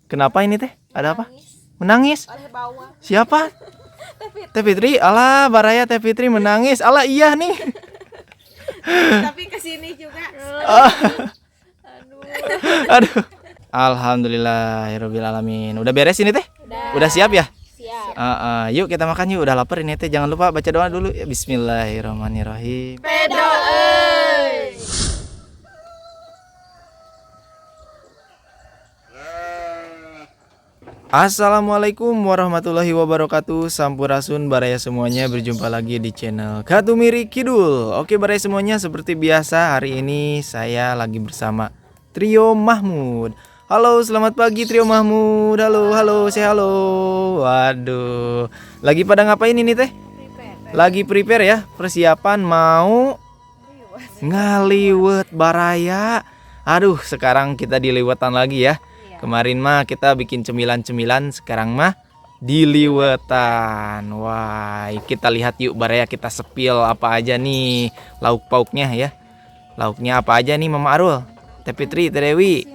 Kenapa ini teh? Ada apa? Menangis? Oleh bawah. Siapa? Teh Fitri. Alah, Baraya Teh Fitri menangis. Alah iya nih. Tapi kesini juga. Aduh. Alhamdulillahirabbil alamin. Udah beres ini teh? Udah siap ya? Siap. Yuk kita makan yuk. Udah lapar ini teh. Jangan lupa baca doa dulu. Ya, Bismillahirrahmanirrahim. Pedo euy. Assalamualaikum warahmatullahi wabarakatuh. Sampurasun Baraya semuanya, berjumpa lagi di channel Katumiri Kidul. Oke Baraya semuanya, seperti biasa hari ini saya lagi bersama Trio Mahmud. Halo, selamat pagi Trio Mahmud. Halo, say halo. Waduh, lagi pada ngapain ini teh? Lagi prepare ya, persiapan mau ngaliwet Baraya. Aduh, sekarang kita diliwetan lagi ya. Kemarin mah kita bikin cemilan-cemilan, sekarang mah diliwetan. Wah, kita lihat yuk Baraya, kita sepil apa aja nih lauk pauknya ya. Lauknya apa aja nih Mama Arul, Teh Fitri, Teh Dewi?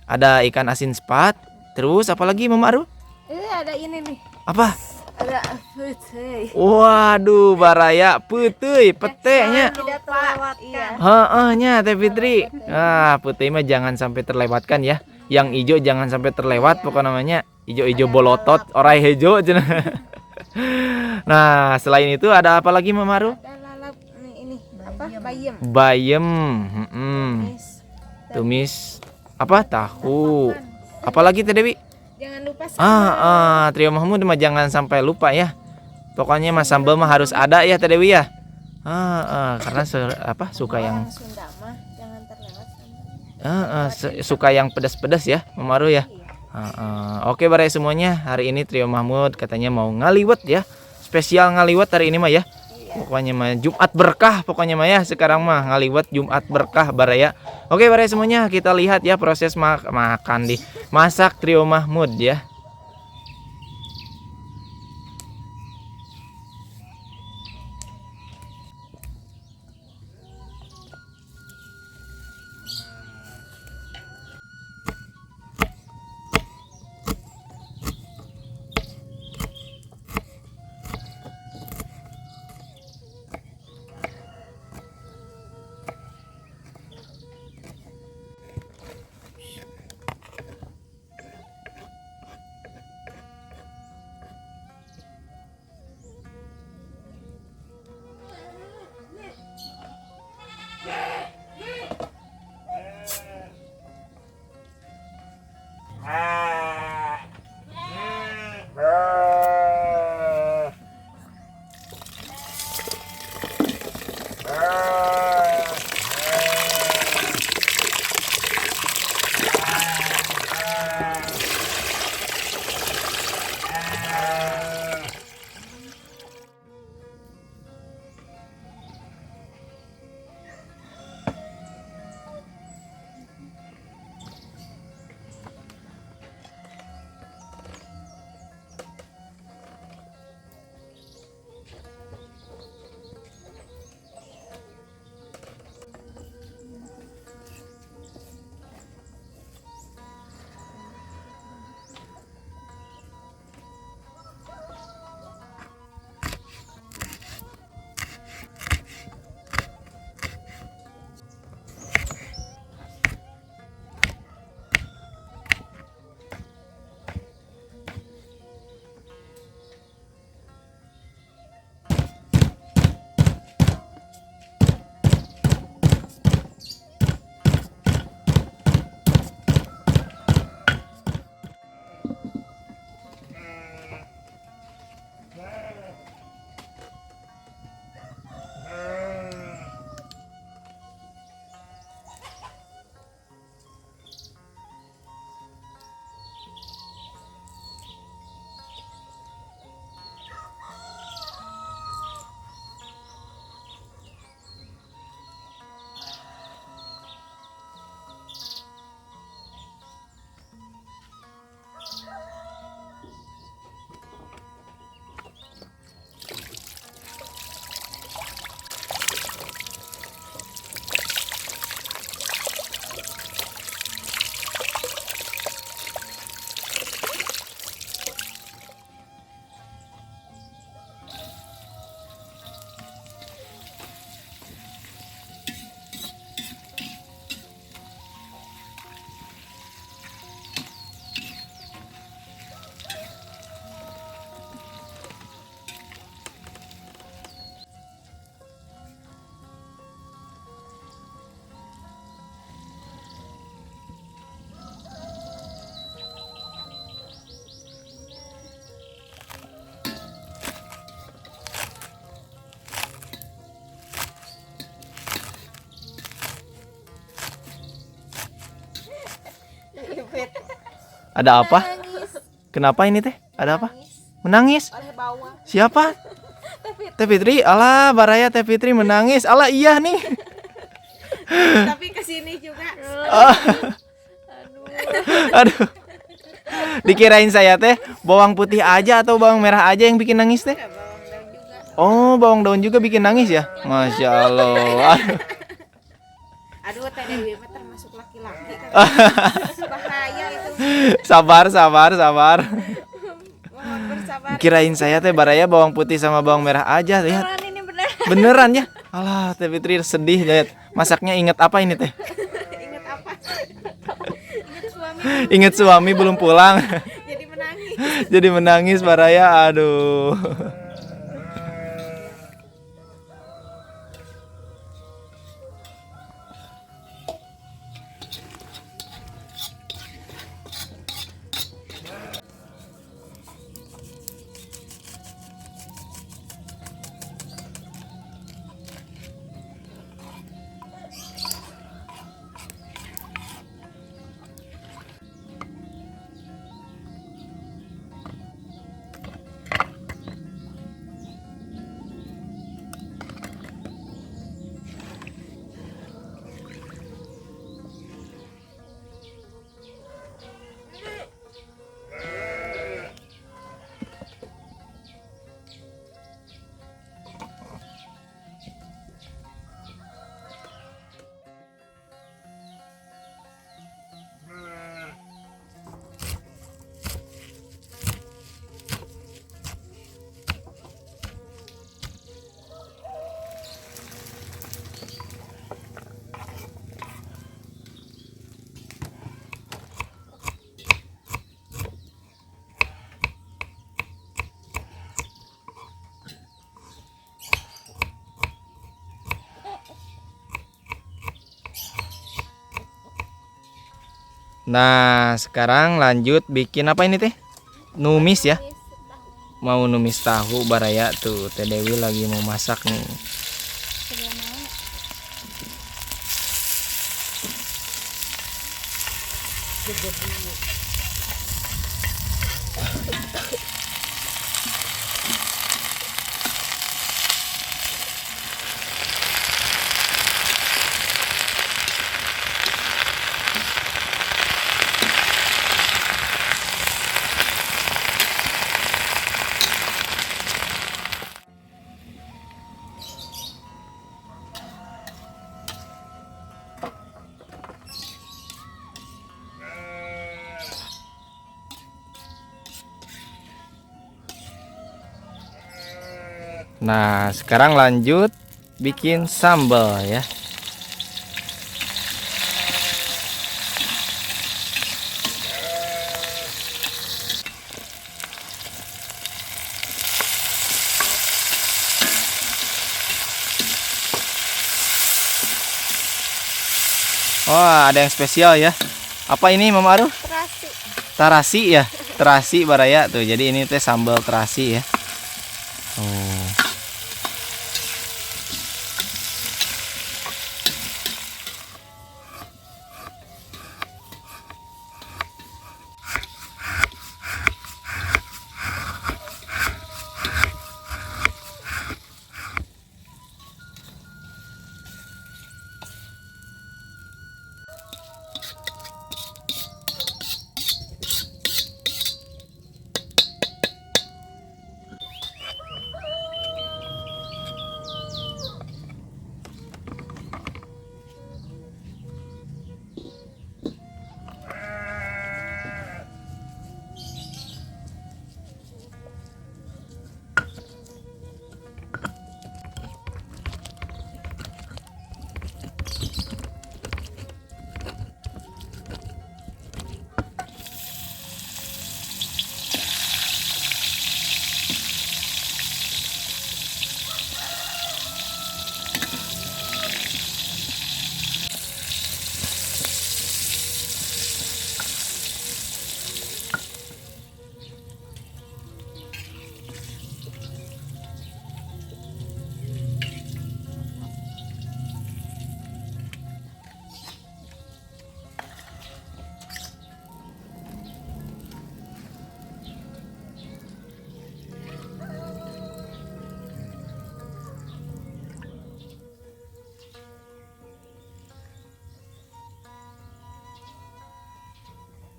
Ada ikan asin sepat. Terus apa lagi Mama Arul? Ada ini nih. Apa? Ada putih. Waduh Baraya, putih, petenya. Tidak terlewatkan. Heehnya Teh Fitri. Ah, putih mah jangan sampai terlewatkan ya. Yang hijau jangan sampai terlewat, pokok namanya hijau-hijau bolotot, orai hijau. Nah, selain itu ada apa lagi Mama Ru? Ada lalap ini apa? Bayam. Bayem, tumis apa? Tahu. Apalagi Teh Dewi? Jangan lupa sambal. Trio Mahmud mah jangan sampai lupa ya. Pokoknya mah sambal mah harus ada ya Teh Dewi ya. Karena suka yang Sunda mah jangan terlewat sambal. suka yang pedas-pedas ya Mama Ru ya. Oke Baraya semuanya, hari ini Trio Mahmud katanya mau ngaliwet ya. Spesial ngaliwet hari ini mah ya. Pokoknya mah Jumat berkah pokoknya mah ya. Sekarang mah ngaliwet Jumat berkah Baraya. Oke Baraya semuanya, kita lihat ya proses makan di masak Trio Mahmud ya. Ada apa? Nangis. Kenapa ini teh? Ada apa? Nangis Menangis? oleh bawah. Siapa? Teh Fitri. Alah, Baraya Teh Fitri menangis. Alah iya nih. Tapi kesini juga. Ah, aduh. Dikirain saya teh bawang putih aja atau bawang merah aja yang bikin nangis teh? Ya, bawang daun juga. Oh, bawang daun juga bikin nangis ya? Masya Allah. Aduh. Aduh, Teh Dewi mah termasuk laki-laki kan. Bahaya itu. Sabar, sabar, sabar. Mohon bersabar. Kirain saya teh Baraya bawang putih sama bawang merah aja. Lihat. Beneran ini bener. Beneran ya? Alah, Teh Fitri sedih lihat. Masaknya inget apa ini teh? Ingat apa? Ingat suami Inget suami belum pulang. jadi menangis. Jadi menangis Baraya. Aduh. Nah, sekarang lanjut bikin apa ini teh? Numis ya. Mau numis tahu Baraya tuh. Teh Dewi lagi mau masak nih. Nah, sekarang lanjut bikin sambal ya. Wah, ada yang spesial ya. Apa ini Mama Aruh? Terasi. Tarasi ya. Terasi Baraya tuh. Jadi ini teh sambal terasi ya. Oh.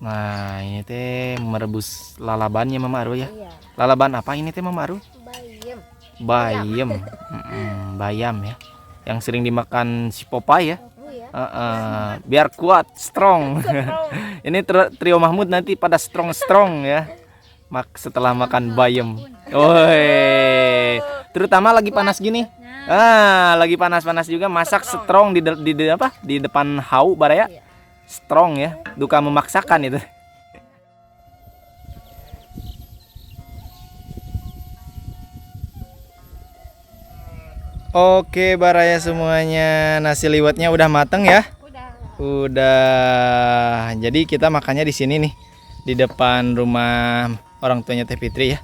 Nah, ini teh merebus lalabannya Mama Aru ya. Iya. Lalaban apa ini teh Mama Aru? Bayam. Bayam. Bayam ya. Yang sering dimakan si Popeye ya. Oh ya. Biar kuat, strong. Ini trio Mahmud nanti pada strong ya. Setelah makan bayam. Woi. Terutama lagi panas gini. Lagi panas-panas juga masak strong di depan hau baraya. Strong ya, duka memaksakan itu. Oke, baraya semuanya, nasi liwetnya udah mateng ya. Udah. Jadi kita makannya di sini nih, di depan rumah orang tuanya Teh Fitri ya.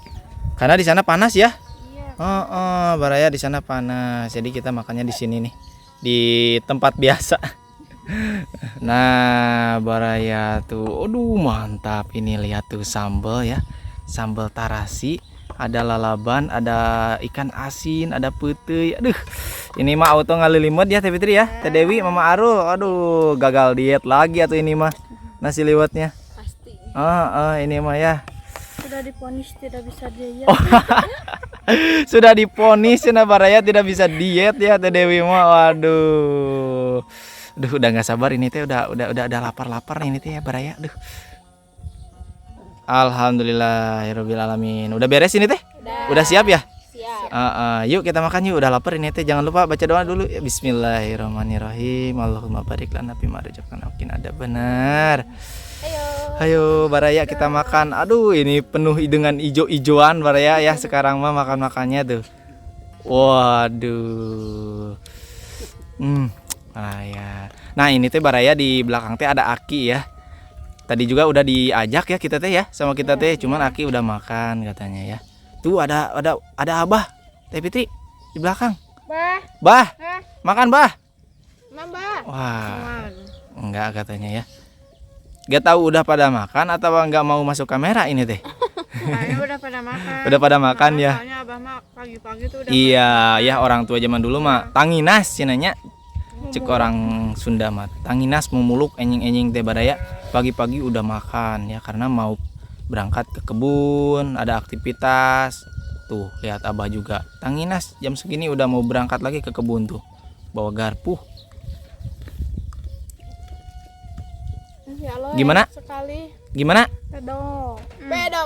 Karena di sana panas ya. Iya. Baraya di sana panas. Jadi kita makannya di sini nih, di tempat biasa. Nah, baraya tuh, aduh mantap ini, lihat tuh sambal ya, sambal tarasi, ada lalaban, ada ikan asin, ada putih. Aduh, ini mah auto ngalilimut ya Teh Fitri ya, Teh Dewi, Mama Arul. Aduh, gagal diet lagi atau ini mah nasi liwetnya. Pasti. Ini mah ya. Sudah diponis tidak bisa diet. Sudah diponis ya baraya tidak bisa diet ya Teh Dewi mah. Waduh. Duh, udah nggak sabar ini teh, udah lapar ini teh ya baraya. Duh. Alhamdulillahirabbil alamin. Udah beres ini teh? Udah siap ya? Siap. Yuk kita makan yuk, udah lapar ini teh. Jangan lupa baca doa dulu. Ya, bismillahirrahmanirrahim. Allahumma barik lana fima razaqtana wa qina adzabannar. Ayo baraya kita makan. Aduh, ini penuh dengan ijo-ijoan baraya ya. Sekarang mah makan-makannya tuh. Waduh. Ya. Nah, ini teh baraya di belakang teh ada Aki ya. Tadi juga udah diajak ya kita teh ya, sama kita teh, cuman Aki udah makan katanya ya. Tuh ada Abah Teh Fitri di belakang. Bah. Makan, Bah. Nambah. Wah. Enggak katanya ya. Gak tahu udah pada makan atau nggak mau masuk kamera ini teh. Kayaknya udah pada makan. Udah pada makan ya. Soalnya Abah mah pagi-pagi tuh udah. Iya, ya orang tua zaman dulu mah tanginas cenanya. Cek orang Sunda mah tanginas memuluk enjing-enjing teh baraya, pagi-pagi udah makan ya karena mau berangkat ke kebun, ada aktivitas. Tuh, lihat Abah juga tanginas jam segini udah mau berangkat lagi ke kebun tuh. Bawa garpu. Ya Allah, Gimana? Sekali. Gimana? Pedo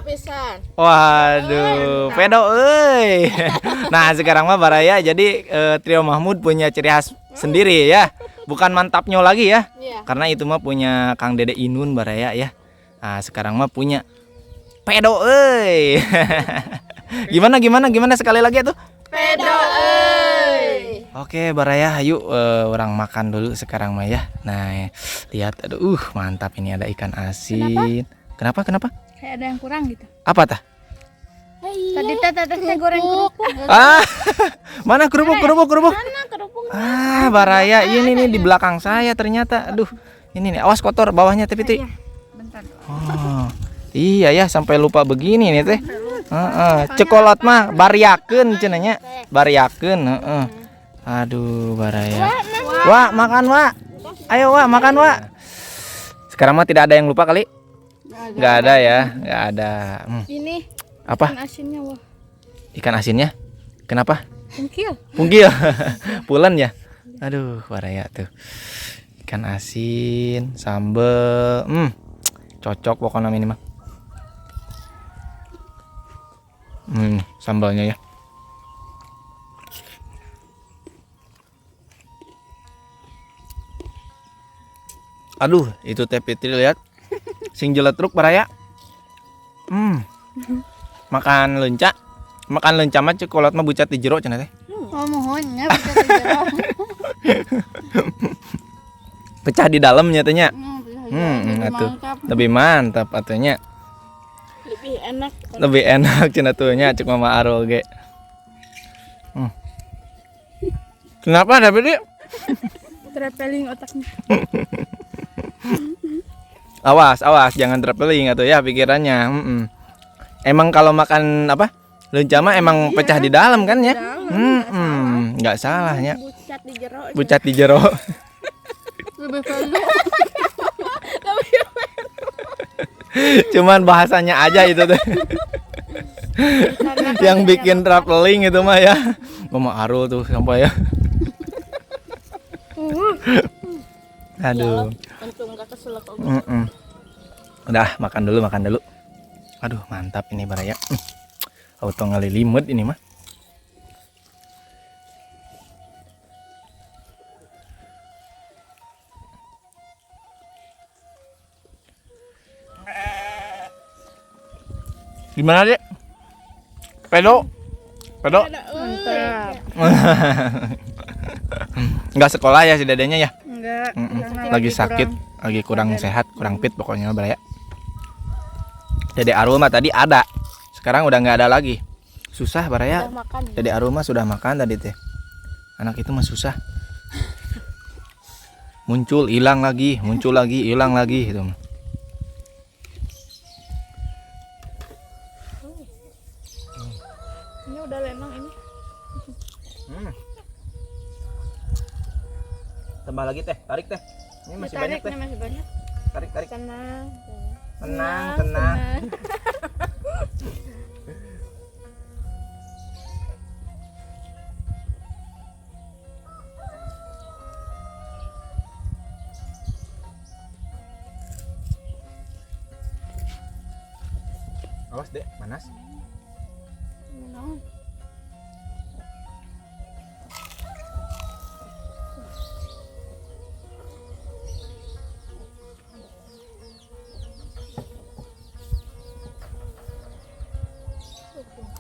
pisan. Waduh, pedo euy. Nah, sekarang mah baraya jadi trio Mahmud punya ciri khas sendiri ya. Bukan mantapnya lagi ya. Iya. Karena itu mah punya Kang Dede Inun baraya ya. Nah, sekarang mah punya pedo euy. Gimana sekali lagi tuh? Pedo euy. Oke, baraya yuk orang makan dulu sekarang mah ya. Nah, lihat aduh mantap ini ada ikan asin. Kenapa? Kayak ada yang kurang gitu. Apa tah? Tadi teh goreng kerupuk. Mana kerupuk? Mana kerupuk? Baraya ini nih di belakang saya ternyata. Aduh, ini nih awas kotor bawahnya Teh Fitri. Bentar. Iya ya sampai lupa begini nih teh. Cekolot mah bariakeun cenanya. Bariakeun, Aduh, baraya. Wah, makan, Wak. Ayo, Wak, makan, Wak. Sekarang mah tidak ada yang lupa kali? Nggak ada ya, nggak ada. Ini Apa? ikan asinnya, wah. Ikan asinnya? Kenapa? Pungkil. Pulen ya. Aduh, baraya tuh. Ikan asin, sambel, cocok pokoknya ini mah. Sambalnya ya. Aduh, itu Teh Fitri lihat. Sing jeletruk baraya. Makan lenca mah cekolot mah bucat di jero cenah teh. Mohonnya bisa di jero. Pecah di dalamnya tanya. Atuh. Mantap. Lebih mantap atunya. Lebih enak cenah tuhnya cek Mama Arul ge. Kenapa Teh Fitri? Traveling otaknya. Awas jangan traveling atau ya pikirannya. Emang kalau makan apa? Lenca mah emang pecah di dalam kan ya? Nggak salahnya. Bucat di jero. Lebih perlu. Cuman bahasanya aja itu teh. Yang bikin traveling itu mah ya. Mama Arul tuh sampai ya. Aduh. Untung gak keselak kok. Udah makan dulu. Aduh mantap ini baraya. Auto ngalilimut ini mah. Gimana dek? Pedo? Mantap. Enggak sekolah ya si dedenya ya? Enggak. Lagi sakit, lagi kurang sehat, kurang fit pokoknya baraya. Dede Arul mah tadi ada, sekarang udah nggak ada lagi. Susah baraya. Udah makan. Dede Arul mah sudah makan tadi teh. Anak itu mah susah. Muncul, hilang lagi, hilang lagi gitu. Ini udah lenong ini. Tambah lagi teh, tarik teh. Ini masih banyak teh. Ini masih banyak. Tarik. Tenang. Tenang. Awas dek, panas. Tenang.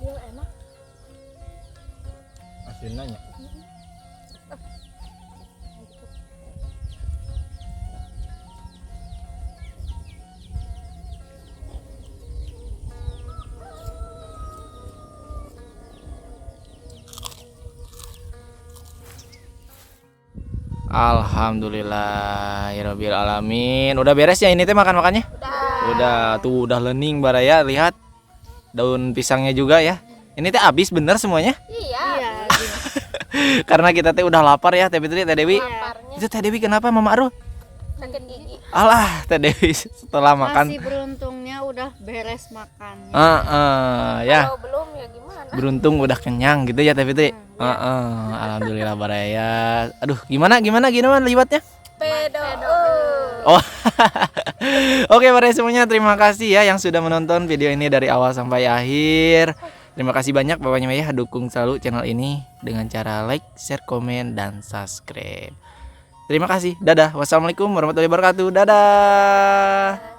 Enak. Asin nanya. Alhamdulillahirabbil alamin. Udah beres ya ini teh makan-makannya? Udah tuh udah lening baraya, lihat. Daun pisangnya juga ya. Ini teh habis bener semuanya? Iya. Karena kita teh udah lapar ya, Teh Fitri, Teh Dewi. Laparnya Itu Teh Dewi kenapa Mama Arul? sakit gigi. Alah, Teh Dewi setelah makan. Masih beruntungnya udah beres makannya. Ya. Kalau belum ya gimana? Beruntung udah kenyang gitu ya Teh Fitri. Alhamdulillah baraya. Aduh, gimana liwatnya? Pedo. Oh. Oke, para semuanya terima kasih ya yang sudah menonton video ini dari awal sampai akhir. Terima kasih banyak pokoknya ya, dukung selalu channel ini dengan cara like, share, komen, dan subscribe. Terima kasih. Dadah. Wassalamualaikum warahmatullahi wabarakatuh. Dadah.